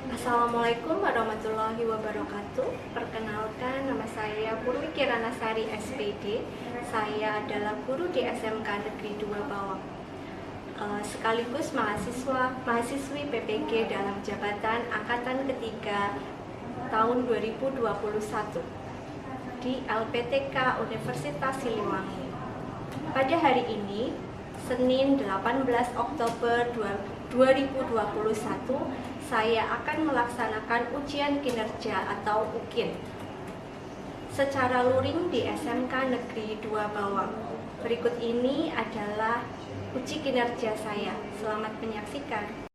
Assalamualaikum warahmatullahi wabarakatuh. Perkenalkan, nama saya Purwi Kiranasari SPD. Saya adalah guru di SMK Negeri 2 Bawang. Sekaligus mahasiswi PPG dalam jabatan Angkatan Ketiga tahun 2021 di LPTK Universitas Siliwangi. Pada hari ini, Senin 18 Oktober 2021, saya akan melaksanakan ujian kinerja atau UKIN secara luring di SMK Negeri 2 Bawang. Berikut ini adalah uji kinerja saya. Selamat menyaksikan.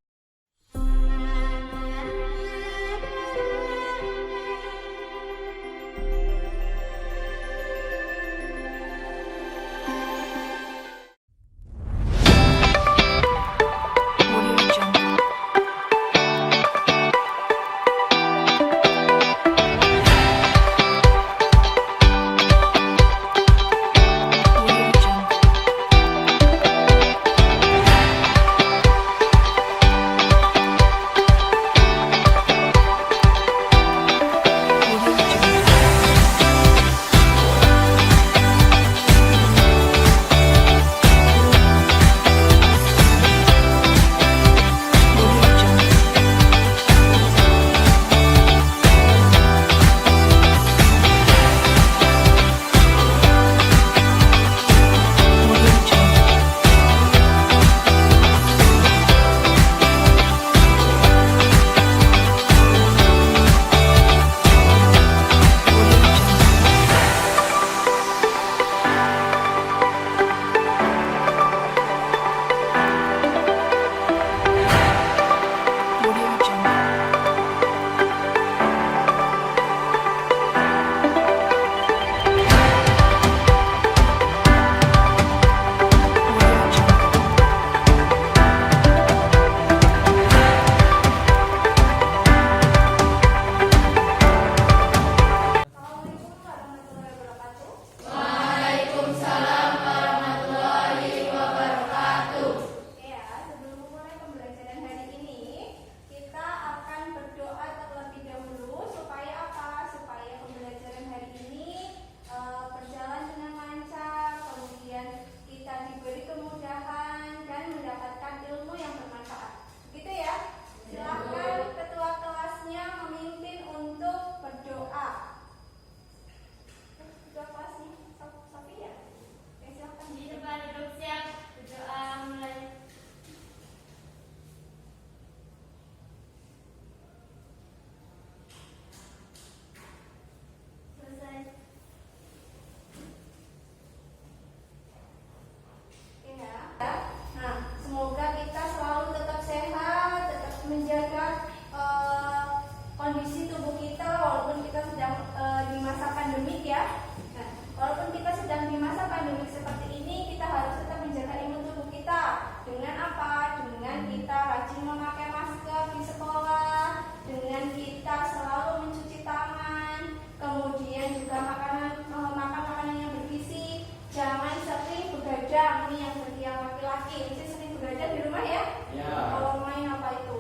Kondisi tubuh kita walaupun kita sedang di masa pandemik ya. Nah, walaupun kita sedang di masa pandemik seperti ini, kita harus tetap menjaga imun tubuh kita. Dengan apa? Dengan kita rajin memakai masker di sekolah, dengan kita selalu mencuci tangan, kemudian juga makan makanan yang bergizi. Jangan sering begadang, ini yang bagi yang laki-laki, mesti sering begadang di rumah ya. Kalau main apa itu?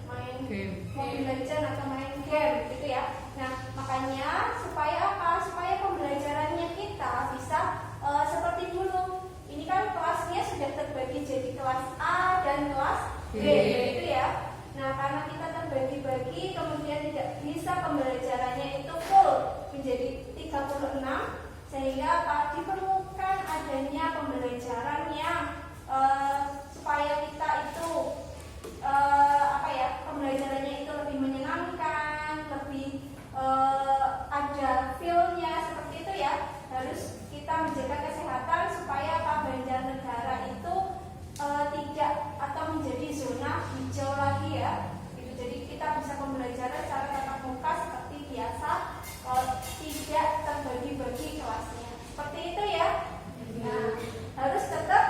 Main Mobile Legends atau main game gitu ya. Nah, makanya supaya apa? Supaya pembelajarannya kita bisa seperti dulu. Ini kan kelasnya sudah terbagi jadi kelas A dan kelas B gitu ya. Nah, karena kita terbagi-bagi, kemudian tidak bisa pembelajarannya itu full menjadi 36, sehingga diperlukan adanya pembelajaran yang supaya kita itu pembelajarannya itu lebih menyenangkan, lebih ada feel-nya seperti itu ya. Harus kita menjaga kesehatan supaya Banjarnegara itu tidak atau menjadi zona hijau lagi ya. Gitu. Jadi kita bisa pembelajaran secara tatap muka seperti biasa, tidak terbagi-bagi kelasnya. Seperti itu ya. Nah, harus tetap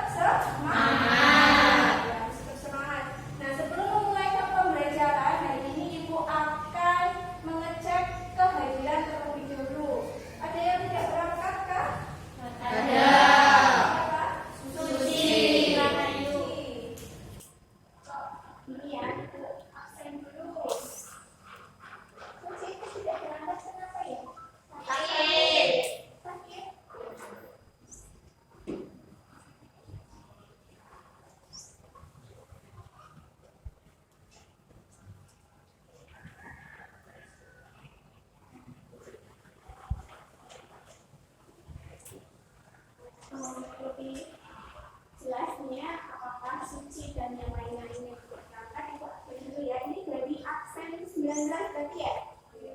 berarti ya?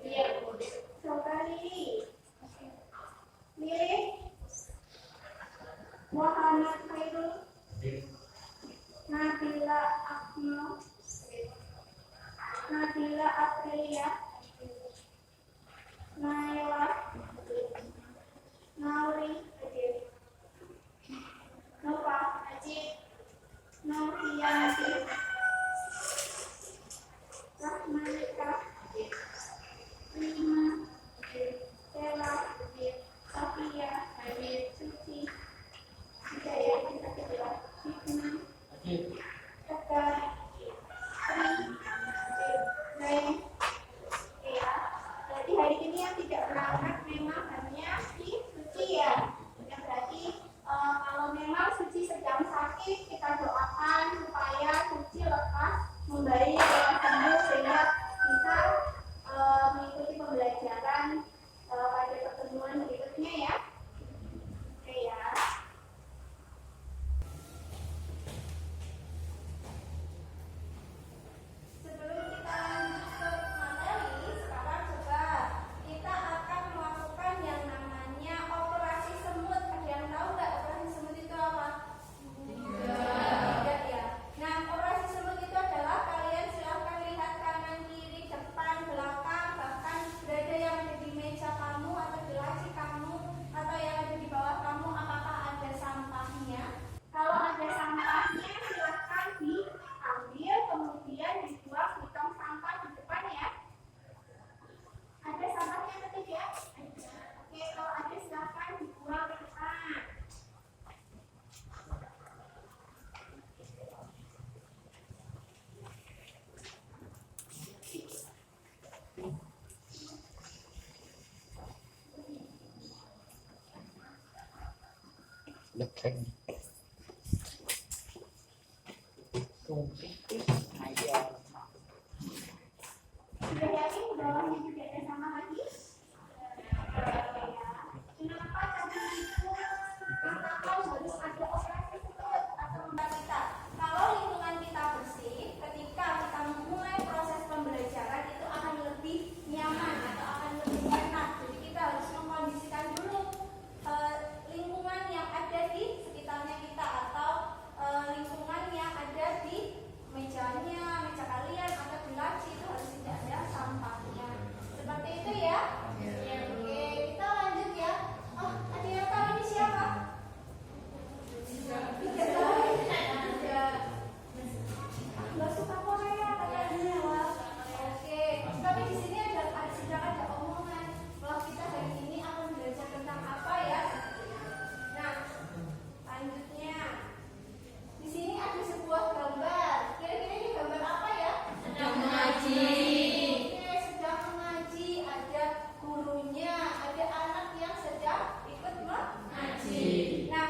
Iya. Coba Lili Muhammad Khairul Nabila Akmal Nabila Aprilia Naila Nauri Nova Novianti Rahmanika Lima Stella Safia Suci Hidayah Hikmah Tegar Tri ya. Jadi hari ini yang tidak berangkat memang hanya si Suci ya. Yang berarti kalau memang Suci sedang sakit, kita doakan supaya Suci lekas membaik dan sembuh sehingga bisa mengikuti pembelajaran pada pertemuan berikutnya ya. Oke ya. Sebelum kita lanjut ke materi, sekarang coba kita akan melakukan yang namanya operasi semut. Ada yang tahu nggak operasi semut itu apa? Tidak ya. Nah, operasi semut itu adalah kalian silahkan lihat kanan, kiri, depan, belakang, bahkan berada yang ada di meja kamu atau di laci kamu atau yang ada di bawah kamu, apakah ada sampahnya? Kalau ada sampahnya silahkan diambil kemudian dibuang di tong sampah di depan ya. Ada sampahnya atau tidak? Oke, kalau ada silahkan dibuang ke depan. Looking. Sudah yakin bawahnya tidak ada sampah lagi? Kenapa tadi itu katakan harus ada operasi semut atau kita? Kalau lingkungan kita bersih, ketika kita memulai proses pembelajaran itu akan lebih nyaman atau akan lebih enak. Jadi kita harus mengkondisikan dulu lingkungan yang ada di sekitarnya kita atau lingkungan yang ada di mejanya, meja kalian atau di laci itu harus tidak ada sampahnya. Seperti itu ya. Oke, kita lanjut ya. Oh, ada yang tahu ini siapa? Tidak tahu. Tidak. Nggak suka Korea katanya. Wah. Oke, tapi di sini sedang ada omongan bahwa kita hari ini akan belajar tentang apa ya? Nah, lanjutnya di sini ada sebuah gambar. Kira-kira ini gambar apa ya? Sedang mengaji. Oke, sedang mengaji. Ada gurunya, ada anak yang sedang ikut mengaji. Nah,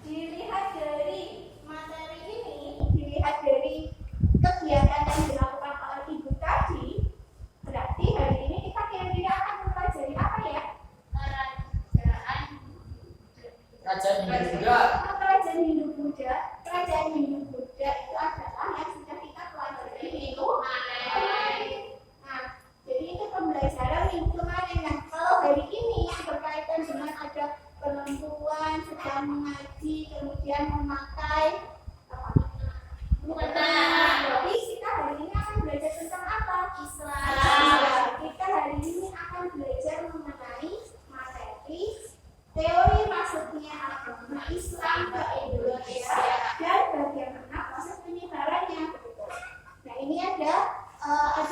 dilihat dari materi ini, dilihat dari kegiatan yang dilakukan oleh ibu tadi, berarti hari ini kita kira-kira akan mempelajari apa ya? Kerajaan Hindu-Buddha. Kerajaan Hindu-Buddha. Kerajaan Hindu-Buddha itu adalah yang sudah kita pelajari minggu kemarin. Nah, jadi itu pembelajaran minggu kemarin. Nah, kalau hari ini yang berkaitan dengan ada perempuan sedang mengaji, kemudian memakai apa? Jadi kita hari ini akan belajar tentang apa? Islam. Kita hari ini akan belajar mengenai materi teori masuknya agama Islam ke Indonesia dan bagaimana proses penyebarannya. Nah, ini ada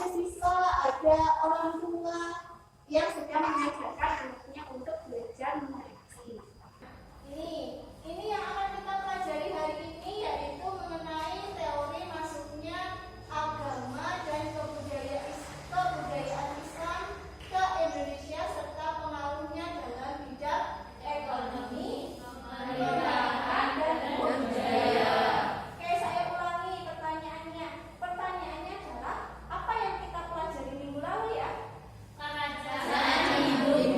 siswa, ada orang tua yang sedang mengajarkan anaknya untuk belajar mengaji. Ini yang akan kita pelajari hari ini yaitu mengenai teori masuknya agama dan kebudayaan Islam ke Indonesia serta pengaruhnya dalam bidang ekonomi, pemerintahan, dan budaya. Oke, saya ulangi pertanyaannya. Pertanyaannya adalah apa yang kita pelajari minggu lalu ya? Kerajaan Hindu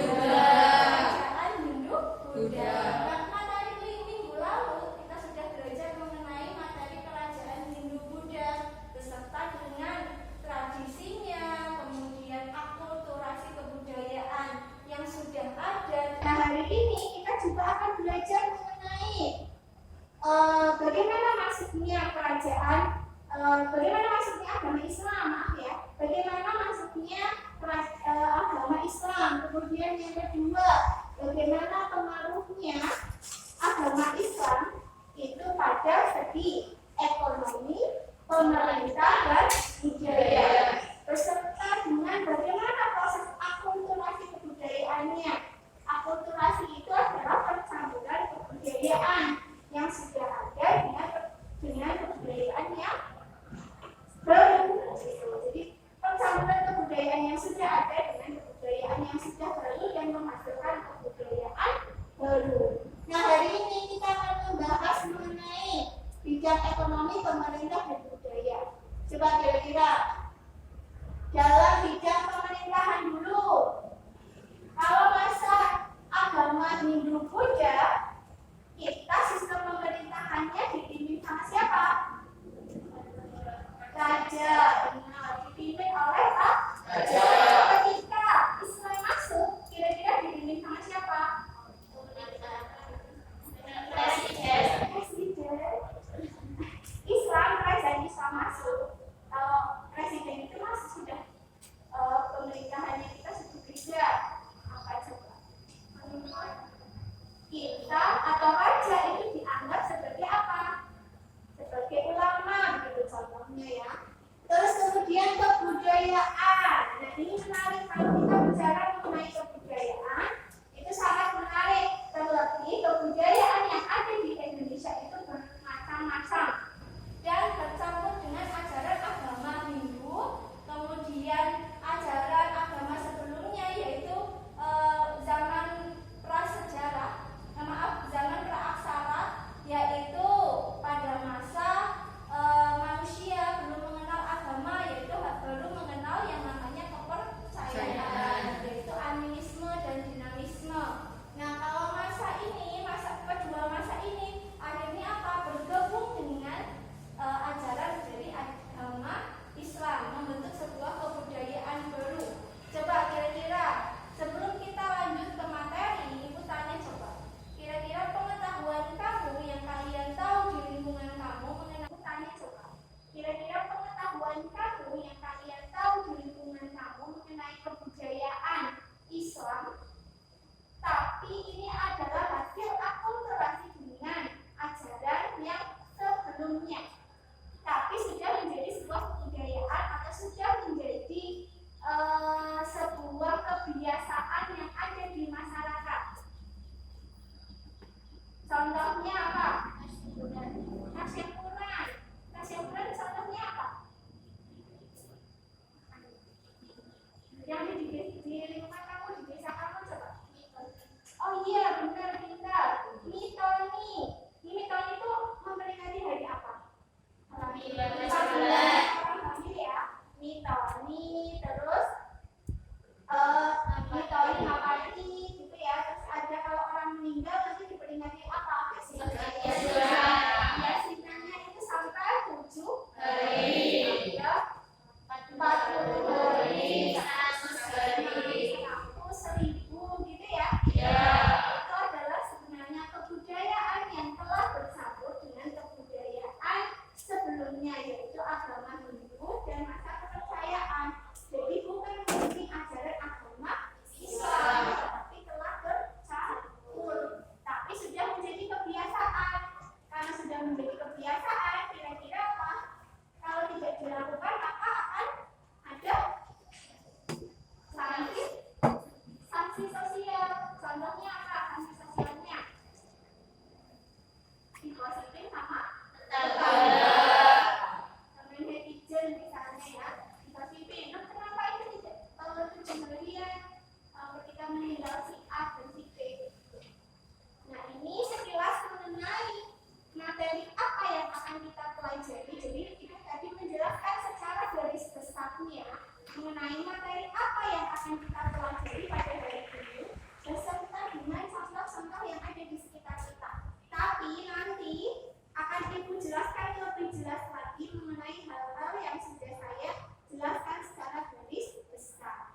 kebudayaan. Nah, ini menarik kalau kita bicara mengenai kebudayaan, itu sangat menarik. Terlebih kebudayaan yang ada di Indonesia itu bermacam-macam dan bercampur dengan ajaran agama Hindu, kemudian ajaran agama sebelumnya yaitu zaman prasejarah, zaman praaksara, yaitu pada masa manusia belum mengenal agama, yaitu baru mengenal yang namanya kepercayaan, yaitu animisme dan dinamisme. Nah, kalau masa ini, kedua masa ini akhirnya apa? Bergabung dengan ajaran dari agama Islam, membentuk sebuah kebudayaan baru. Coba kira-kira sebelum kita lanjut ke materi, Ibu tanya coba. Kira-kira pengetahuan kamu yang kalian tahu di lingkungan kamu mengenai, Ibu tanya coba. Kira-kira pengetahuan kamu yang kalian tahu di lingkungan kamu mengenai kebudayaan Islam, tapi ini adalah hasil akulturasi dengan ajaran yang sebelumnya, tapi sudah menjadi sebuah kebudayaan atau sudah menjadi sebuah kebiasaan yang ada di masyarakat. Contohnya apa? Tasyakuran. Tasyakuran contohnya apa? Yang di lingkungan kamu, di desa kamu coba. Oh iya, benar pintar. Mitoni. Mitoni itu memperingati hari apa? Orang hamil ya. Mitoni, terus Mitoni Ngapati gitu ya. Terus ada kalau orang meninggal nanti diperingati apa? Yasinannya itu sampai 7 hari. Ya. 40 hari. 100.000 gitu ya. Itu adalah sebenarnya kebudayaan yang telah bersambut dengan kebudayaan sebelumnya, yaitu agama Hindu dan masa kepercayaan. Jadi bukan murni ajaran agama Islam, tapi telah bercampur. Tapi sudah menjadi kebiasaan. Karena sudah menjadi kebiasaan, kira-kira apa? Kalau tidak dilakukan maka akan ada sanksi sosial. Contohnya apa sanksi sosialnya? Digosipin sama tetangga, sama netizen misalnya ya, digosipin. Nah, kenapa itu tidak kejadian ketika meninggal si A dan si B? Nah, ini sekilas mengenai materi apa yang akan kita pelajari. Jadi kita tadi menjelaskan secara garis besarnya mengenai materi apa yang akan kita pelajari pada hari ini beserta dengan contoh-contoh yang ada di sekitar kita. Tapi nanti akan Ibu jelaskan lebih jelas lagi mengenai hal-hal yang sudah saya jelaskan secara garis besar.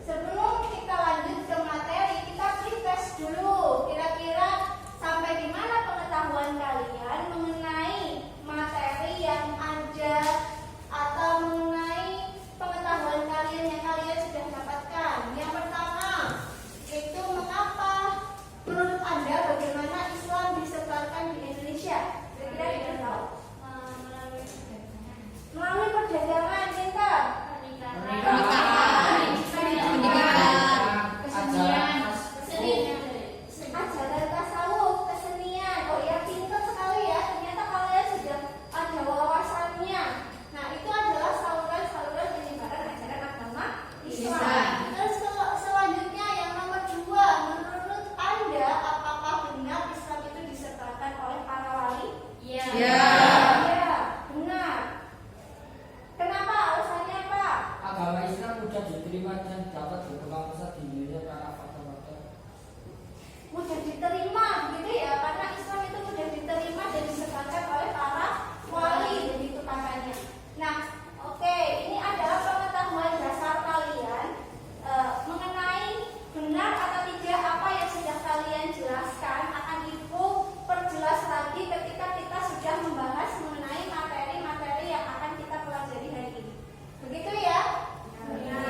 Sebelum kita lanjut ke materi, kita tes dulu. Kira-kira sampai di mana pengetahuan kalian mengenai materi yang ada atau mengenai pengetahuan kalian yang kalian sudah dapatkan. Yang pertama, itu mengapa menurut Anda bagaimana Islam disebarkan di Indonesia? Kira-kira kita tahu? Melalui perdagangan, kita ajaran tasawuf, kesenian. Oh ya, pintar sekali ya. Ternyata kalian sudah ada wawasannya. Nah, itu adalah saluran-saluran penyebaran ajaran agama Islam. Terus selanjutnya yang nomor 2, menurut Anda apakah benar Islam itu disebarkan oleh para wali? Iya. Ya, benar. Kenapa? Alasannya apa? Agama Islam mudah diterima dan dapat berkembang pesat di Indonesia karena faktor-faktor. Mudah diterima gitu ya, karena Islam itu mudah diterima dan disebarkan oleh para wali, begitu katanya. Nah, oke, ini adalah pengetahuan dasar kalian mengenai benar atau tidak apa yang sudah kalian jelaskan. Akan Ibu perjelas lagi ketika kita sudah membahas mengenai materi-materi yang akan kita pelajari hari ini. Begitu ya? Nah,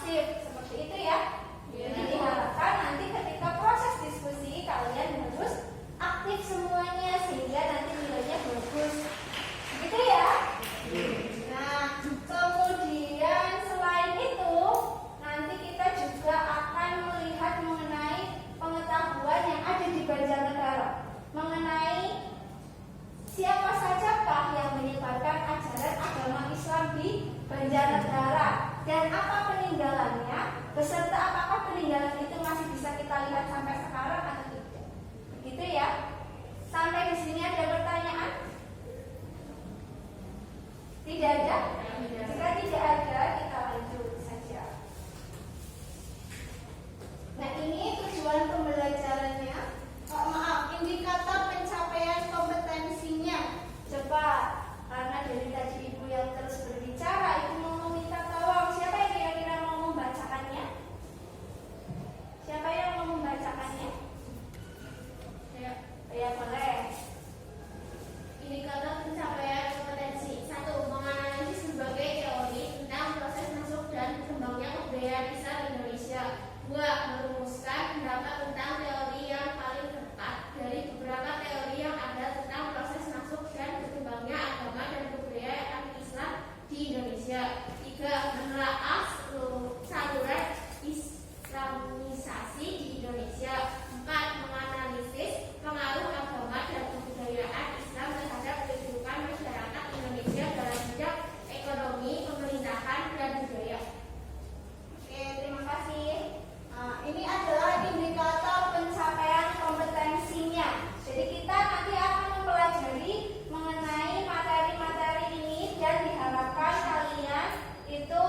pasif. Seperti itu ya. Jadi diharapkan nanti ketika proses diskusi kalian harus aktif semuanya sehingga nanti nilainya bagus. Gitu ya. Nah, kemudian selain itu nanti kita juga akan melihat mengenai pengetahuan yang ada di Banjarnegara mengenai siapa sajakah yang menyebarkan ajaran agama Islam di Banjarnegara dan apa peninggalannya beserta apakah peninggalan itu masih bisa kita lihat sampai sekarang atau tidak. Begitu ya. Sampai di sini ada pertanyaan? Tidak ada? Jika tidak ada, kita lanjut saja. Nah, ini tujuan pembelajarannya. Indikator pencapaian kompetensinya. Cepat, karena dari tadi ibu yang terus berbicara, ibu mau meminta tolong. Siapa yang kira-kira mau membacakannya? Siapa yang mau membacakannya? Ya boleh. Indikator pencapaian kompetensi. 1. Menganalisis berbagai teori tentang proses masuk dan berkembangnya kebudayaan Islam Indonesia. 2. Merumuskan pendapat tentang teori yang paling tepat dari beberapa teori yang ada tentang proses masuk dan berkembangnya agama dan kebudayaan Islam di Indonesia. 3. Menelaah saluran Islamisasi di Indonesia. 4. Menganalisis pengaruh agama dan kebudayaan Islam terhadap kehidupan masyarakat Indonesia dalam bidang ekonomi, pemerintahan, dan budaya. Oke, terima kasih. Ini adalah indikator pencapaian kompetensinya. Jadi kita nanti akan mempelajari mengenai materi-materi ini dan diharapkan kalian itu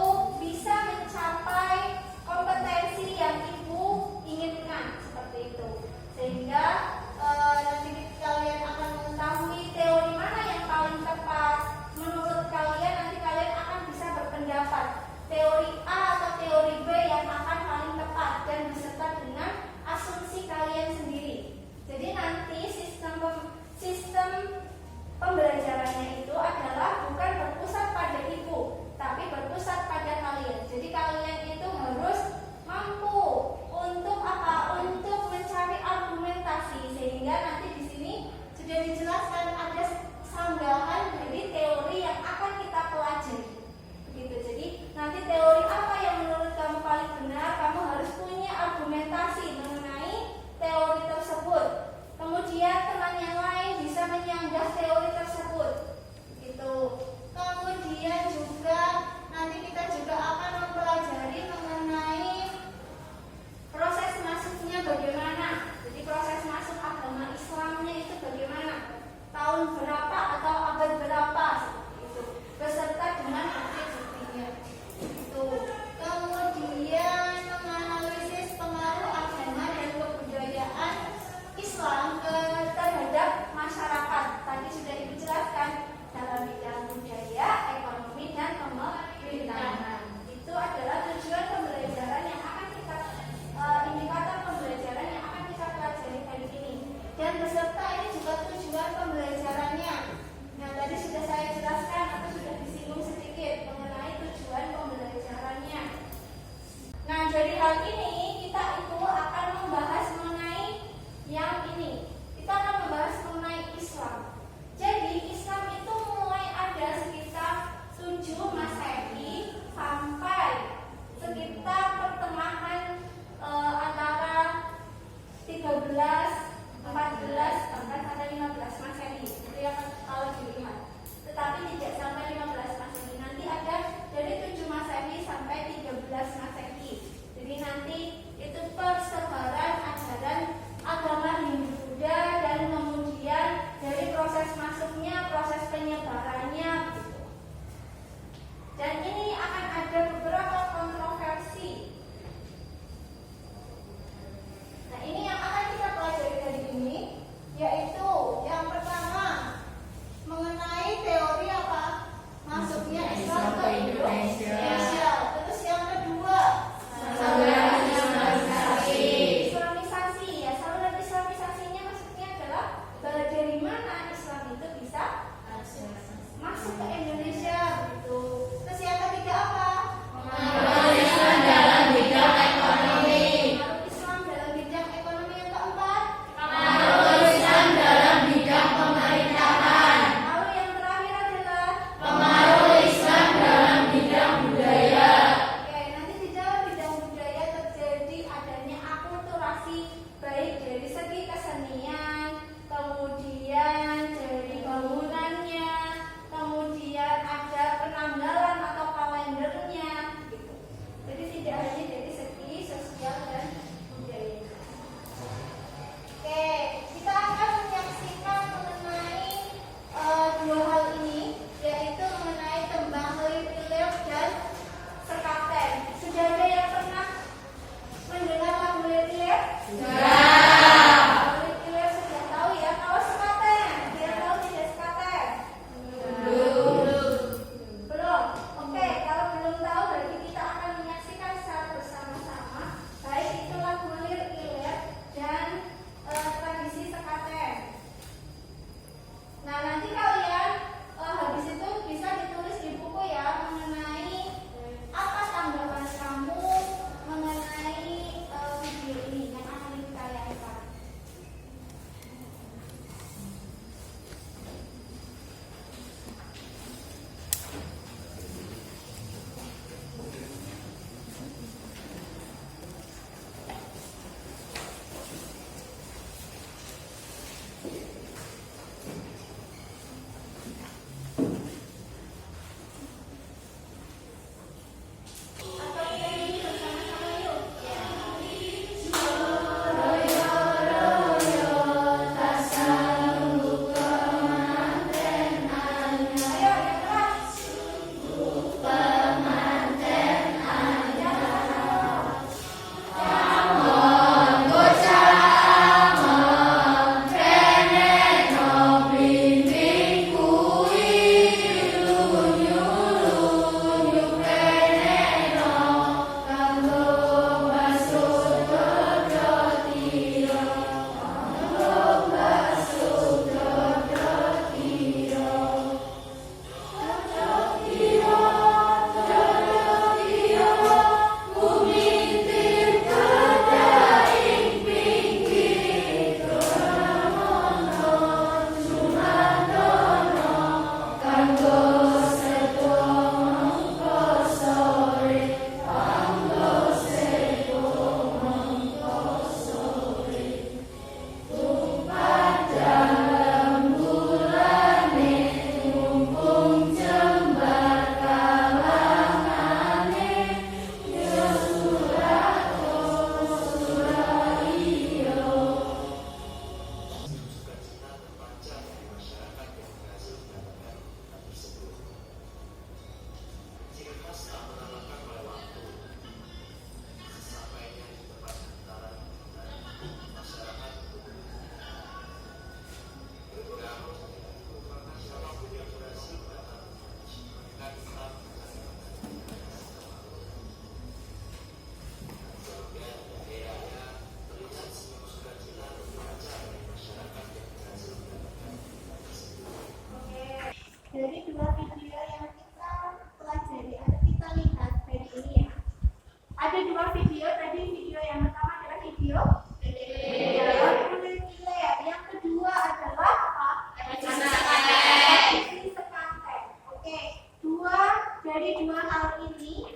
dari dua hal ini,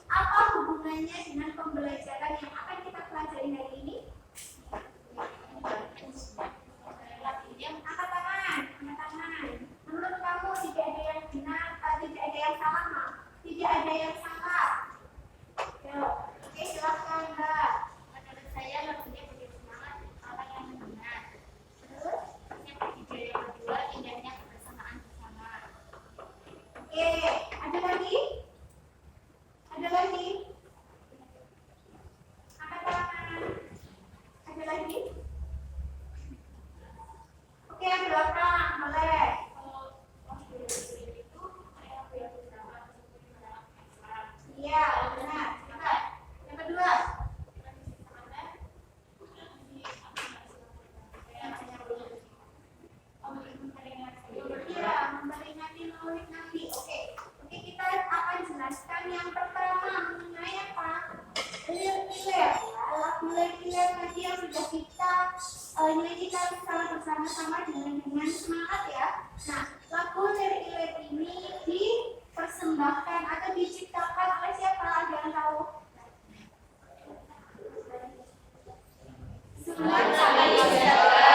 apa hubungannya dengan pembelajaran yang akan kita pelajari hari ini? Angkat tangan, angkat tangan. Menurut kamu tidak ada yang benar, tidak ada yang salah, Ma? Tidak ada yang salah. Ya, oke, silakan, Mbak. Menurut saya lagunya beri semangat orang yang benar. Terus? Yang ketiga yang kedua indahnya kebersamaan bersama. Oke, ada lagi? Ada lagi? Angkat tangan. Ada lagi? Oke, yang belakang, boleh. Iya, benar. Cepat. Yang kedua. Iya, memperingati Maulid Nabi. Oke, kita akan jelaskan yang pertama mengenai apa? Lir-lir. Lagu lir-lir tadi yang sudah kita ini kita bersama-sama dengan semangat ya. Nah, lagu lir-lir ini dipersembahkan atau diciptakan oleh siapa? Ada yang tahu? Sunan Kalijaga.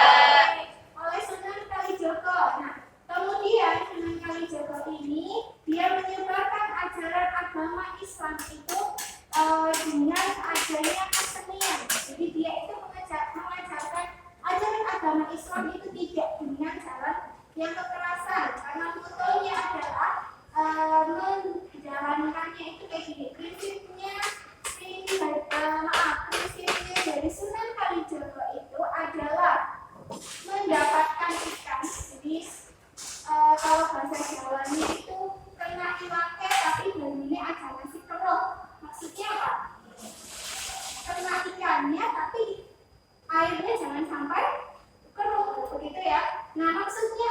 Oleh Sunan Kalijaga. Nah, kemudian Sunan Kalijaga ini dia menyebarkan ajaran agama Islam itu dengan adanya kesenian. Jadi dia itu mengajarkan ajaran agama Islam itu tidak dengan jalan yang kekerasan, karena motonya adalah menjalankannya itu kayak gini. Prinsipnya dari Sunan Kalijaga itu adalah mendapatkan ikan. Jadi kalau bahasa Jawanya itu kena iwake tapi baunya aja masih keruh. Maksudnya apa? Kena ikannya tapi airnya jangan sampai keruh, begitu ya. Nah, maksudnya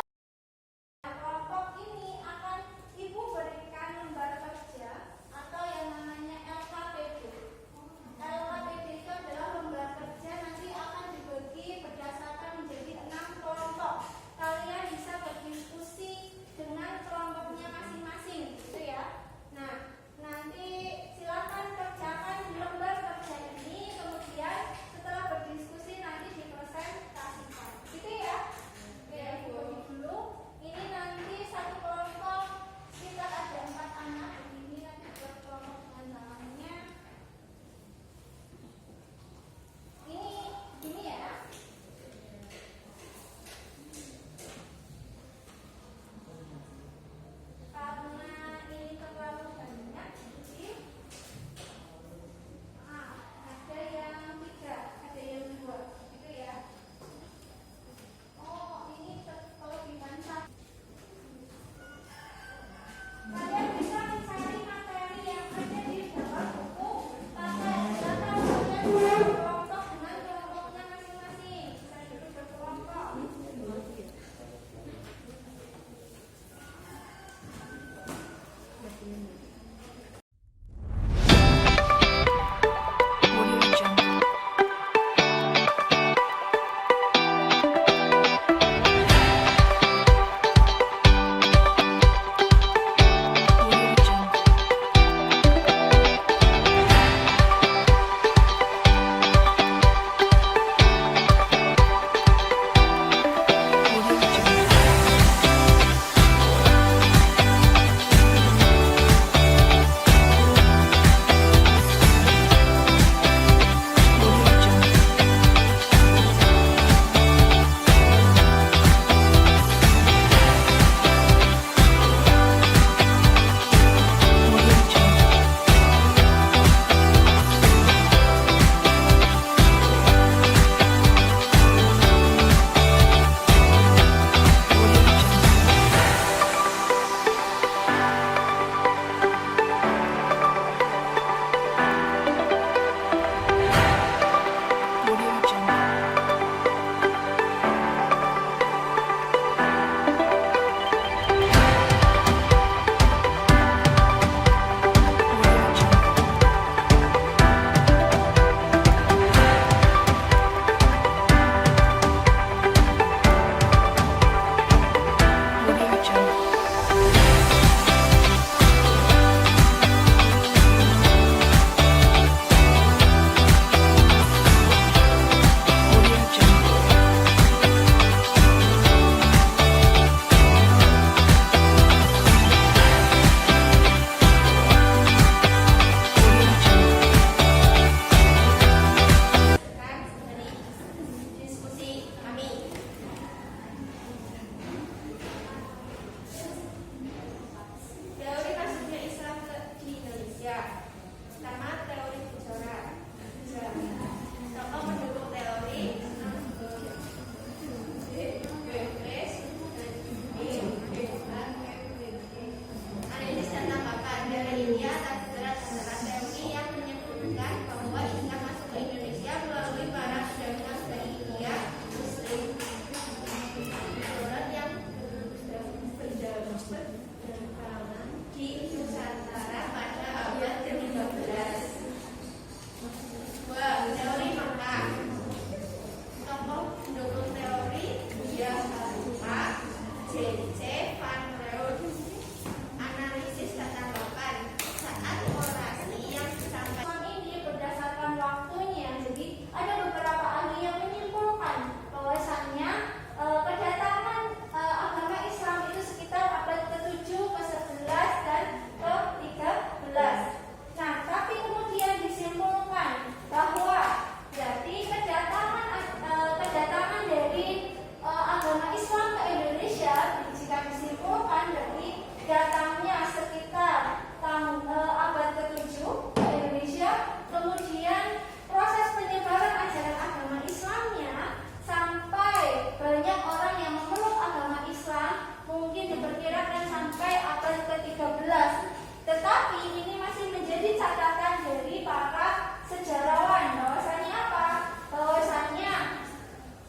Tetapi ini masih menjadi catatan dari para sejarawan. Bahwasannya apa? Bahwasannya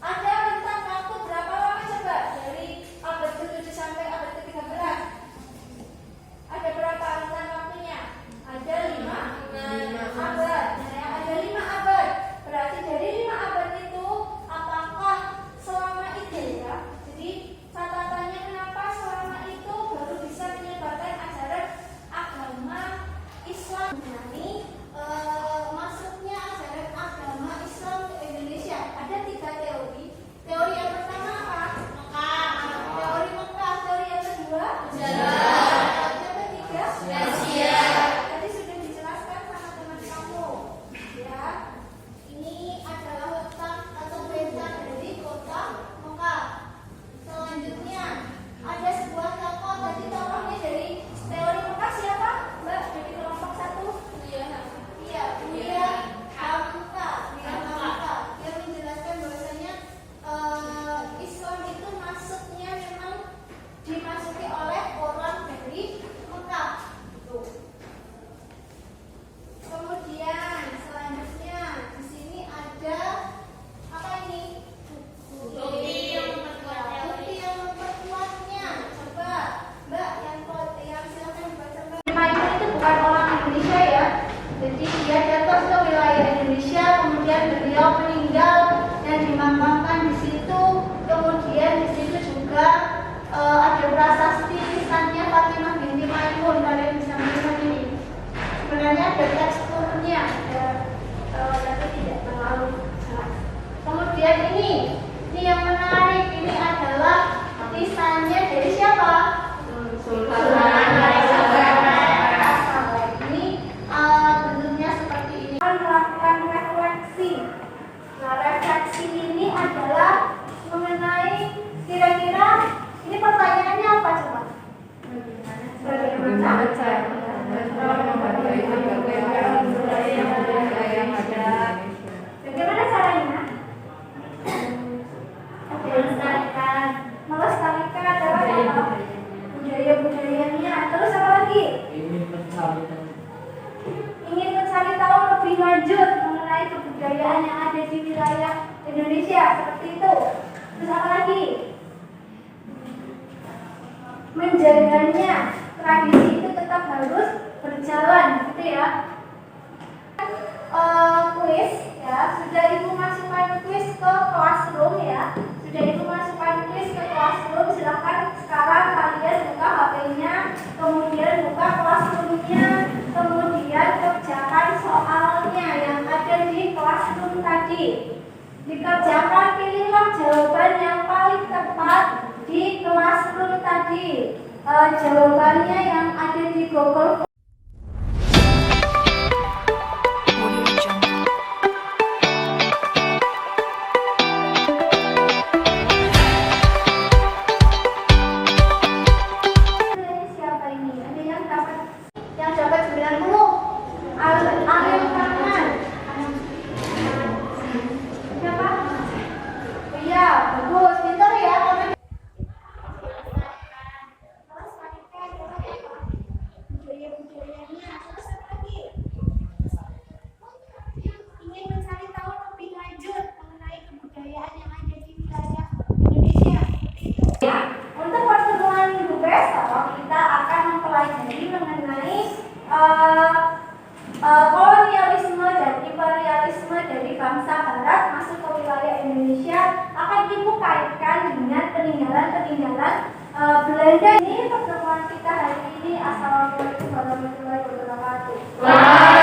ada rentang waktu berapa lama coba dari abad ke-7 sampai abad ke-13? Ada berapa rentang waktunya? Ada 5 abad. Nah, ada 5 abad. Berarti dari 5 abad itu apakah selama itu ya? Jadi catatannya kenapa selama itu baru bisa menyebarkan ajaran agama Islam? Ini masuknya ajaran agama Islam ke Indonesia. Ada 3 teori. Teori yang pertama apa? Mekah. Teori Mekah. Teori yang kedua? Yang ketiga? Asia. Tadi sudah dijelaskan sama teman kamu. Ya, ini adalah letak atau peta dari kota Mekah. Selanjutnya ada sebuah tokoh. Tadi tokohnya dari teori Mekah siapa? Mbak, dari kelompok 1. Iya, Buya Hamka. Yang menjelaskan bahwasanya Islam itu masuknya memang dimasuki oleh orang dari Mekah. Tuh. Kemudian selanjutnya di sini ada apa ini? Bukti yang memperkuat teori. Bukti yang memperkuatnya. Coba, Mbak, yang silakan dibaca. Michael itu bukan orang Indonesia ya. Jadi dia jatuh ke wilayah Indonesia, kemudian beliau meninggal dan dimakamkan di situ. Kemudian di situ juga ada prasasti lisannya Fatimah binti Maimun. Kalian bisa melihat ini. Sebenarnya ada teksturnya, tapi tidak terlalu jelas. Kemudian ini yang menarik, ini adalah lisannya dari siapa? Sultan Ini bentuknya seperti ini. Melakukan refleksi. Nah, refleksi ini adalah mengenai kira-kira ini pertanyaannya apa coba? Bagaimana caranya? Melestarikan adalah apa? Budaya-budayanya. Terus apa lagi? Ingin mencari tahu lebih lanjut mengenai kebudayaan yang ada di wilayah Indonesia, seperti itu. Terus apa lagi? Menjaganya, tradisi itu tetap harus berjalan, gitu ya. Kuis ya, sudah ibu masukkan kuis ke classroom ya. Sudah ibu masukkan kuis ke classroom, silahkan sekarang kalian buka HP-nya, kemudian buka classroom-nya, kemudian kerjakan soalnya yang ada di classroom tadi. Dikerjakan, pilihlah jawaban yang paling tepat di classroom tadi. Jawabannya yang ada di Google. Siapa ini? Ada yang dapat 90. Ariel Rahman. Siapa? Iya, bagus, pintar ya. Budaya-budayanya. Terus apa lagi? Ingin mencari tahu lebih lanjut mengenai kebudayaan yang ada di wilayah Indonesia. Ya, untuk pertemuan minggu besok kita akan mempelajari mengenai kolonialisme dan imperialisme dari bangsa Barat masuk ke wilayah Indonesia. Akan ibu kaitkan dengan peninggalan-peninggalan Belanda. Ini pertemuan kita hari ini. Assalamualaikum warahmatullahi wabarakatuh.